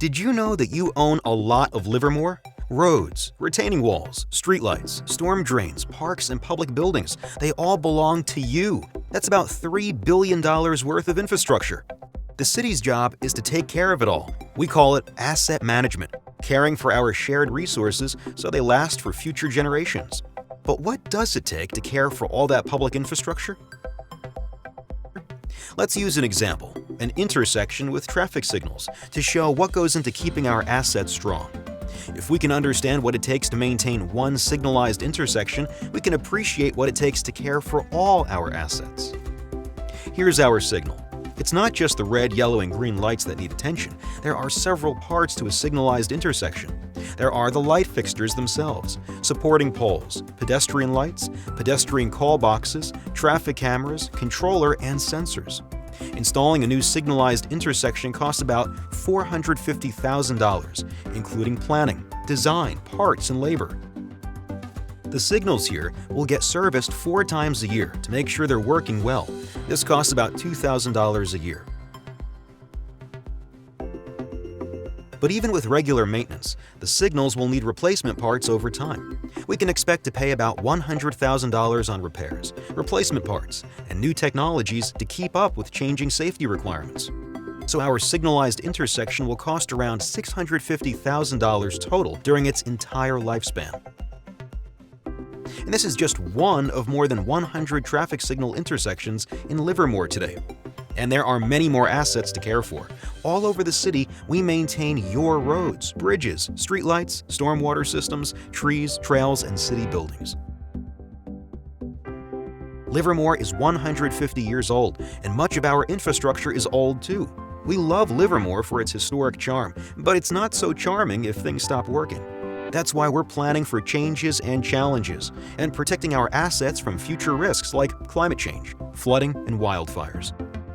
Did you know that you own a lot of Livermore? Roads, retaining walls, streetlights, storm drains, parks, and public buildings, they all belong to you. That's about $3 billion worth of infrastructure. The city's job is to take care of it all. We call it asset management, caring for our shared resources so they last for future generations. But what does it take to care for all that public infrastructure? Let's use an example, an intersection with traffic signals, to show what goes into keeping our assets strong. If we can understand what it takes to maintain one signalized intersection, we can appreciate what it takes to care for all our assets. Here's our signal. It's not just the red, yellow, and green lights that need attention. There are several parts to a signalized intersection. There are the light fixtures themselves, supporting poles, pedestrian lights, pedestrian call boxes, traffic cameras, controller, and sensors. Installing a new signalized intersection costs about $450,000, including planning, design, parts, and labor. The signals here will get serviced 4 times a year to make sure they're working well. This costs about $2,000 a year. But even with regular maintenance, the signals will need replacement parts over time. We can expect to pay about $100,000 on repairs, replacement parts, and new technologies to keep up with changing safety requirements. So our signalized intersection will cost around $650,000 total during its entire lifespan. And this is just one of more than 100 traffic signal intersections in Livermore today. And there are many more assets to care for. All over the city, we maintain your roads, bridges, streetlights, stormwater systems, trees, trails, and city buildings. Livermore is 150 years old, and much of our infrastructure is old too. We love Livermore for its historic charm, but it's not so charming if things stop working. That's why we're planning for changes and challenges, and protecting our assets from future risks like climate change, flooding, and wildfires.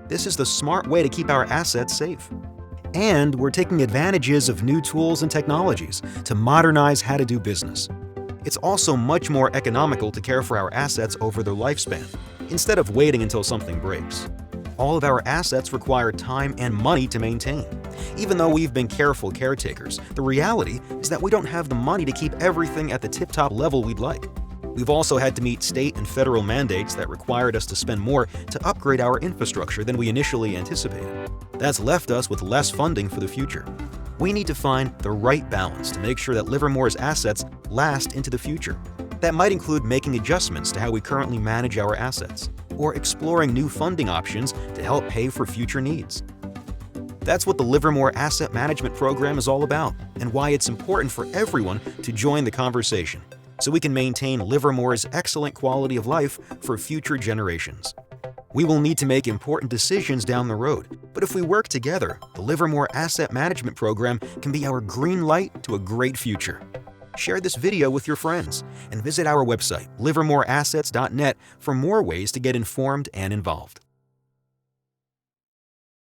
This is the smart way to keep our assets safe. And we're taking advantages of new tools and technologies to modernize how to do business. It's also much more economical to care for our assets over their lifespan, instead of waiting until something breaks. All of our assets require time and money to maintain. Even though we've been careful caretakers, the reality is that we don't have the money to keep everything at the tip-top level we'd like. We've also had to meet state and federal mandates that required us to spend more to upgrade our infrastructure than we initially anticipated. That's left us with less funding for the future. We need to find the right balance to make sure that Livermore's assets last into the future. That might include making adjustments to how we currently manage our assets, or exploring new funding options to help pay for future needs. That's what the Livermore Asset Management Program is all about, and why it's important for everyone to join the conversation, so we can maintain Livermore's excellent quality of life for future generations. We will need to make important decisions down the road, but if we work together, the Livermore Asset Management Program can be our green light to a great future. Share this video with your friends, and visit our website, livermoreassets.net, for more ways to get informed and involved.